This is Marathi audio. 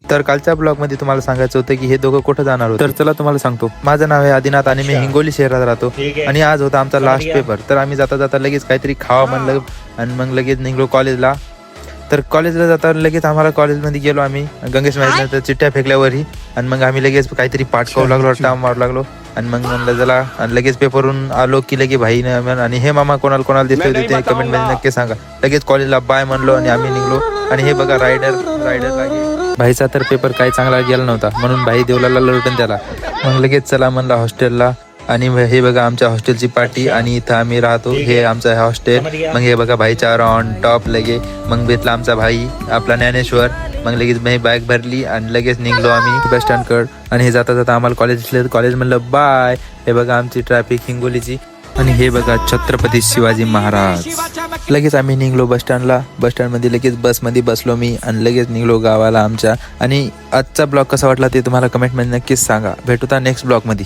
तर कालच्या ब्लॉग मध्ये तुम्हाला सांगायचं होतं की हे दोघं कुठं जाणार होते. तर चला तुम्हाला सांगतो. माझं नाव आहे आदिनाथ आणि मी हिंगोली शहरात राहतो आणि आज होता आमचा लास्ट पेपर. तर आम्ही जाता जाता लगेच काहीतरी खावा म्हणलं आणि मग लगेच निघलो कॉलेजला. तर कॉलेजला जाता लगेच आम्हाला कॉलेजमध्ये गेलो आम्ही गंगेश महाराज चिठ्ठ्या फेकल्यावरही आणि मग आम्ही लगेच काहीतरी पाठ करू लागलो टाम मारू लागलो आणि मग म्हणलं चला आणि लगेच पेपरवरून आलो की लगे भाई आणि हे मामा कोणाला दिसले होते ते कमेंट मध्ये नक्की सांगा. लगेच कॉलेजला बाय म्हणलो आणि आम्ही निघलो आणि हे बघा रायडर लागे. भाईचा तर पेपर काही चांगला गेला नव्हता म्हणून भाई देवलाला लुटून त्याला. मग लगेच चला म्हणला हॉस्टेलला आणि हे बघा आमच्या हॉस्टेलची पार्टी आणि इथं आम्ही राहतो. हे आमचं हॉस्टेल. मग हे बघा भाईचा ऑन टॉप लगे. मग भेटला आमचा भाई आपला ज्ञानेश्वर. मग लगेच मी बॅग भरली आणि लगेच निघलो आम्ही बस स्टँड कड आणि हे जाता जाता आम्हाला कॉलेज म्हणलं बाय. हे बघा आमची ट्रॅफिक हिंगोलीची आणि हे बघा छत्रपती शिवाजी महाराज. लगेच आम्ही निघलो बस स्टँडमध्ये लगेच बसमध्ये बसलो मी आणि लगेच निघलो गावाला आमच्या. आणि आजचा ब्लॉग कसा वाटला ते तुम्हाला कमेंटमध्ये नक्कीच सांगा. भेटूता नेक्स्ट ब्लॉगमध्ये.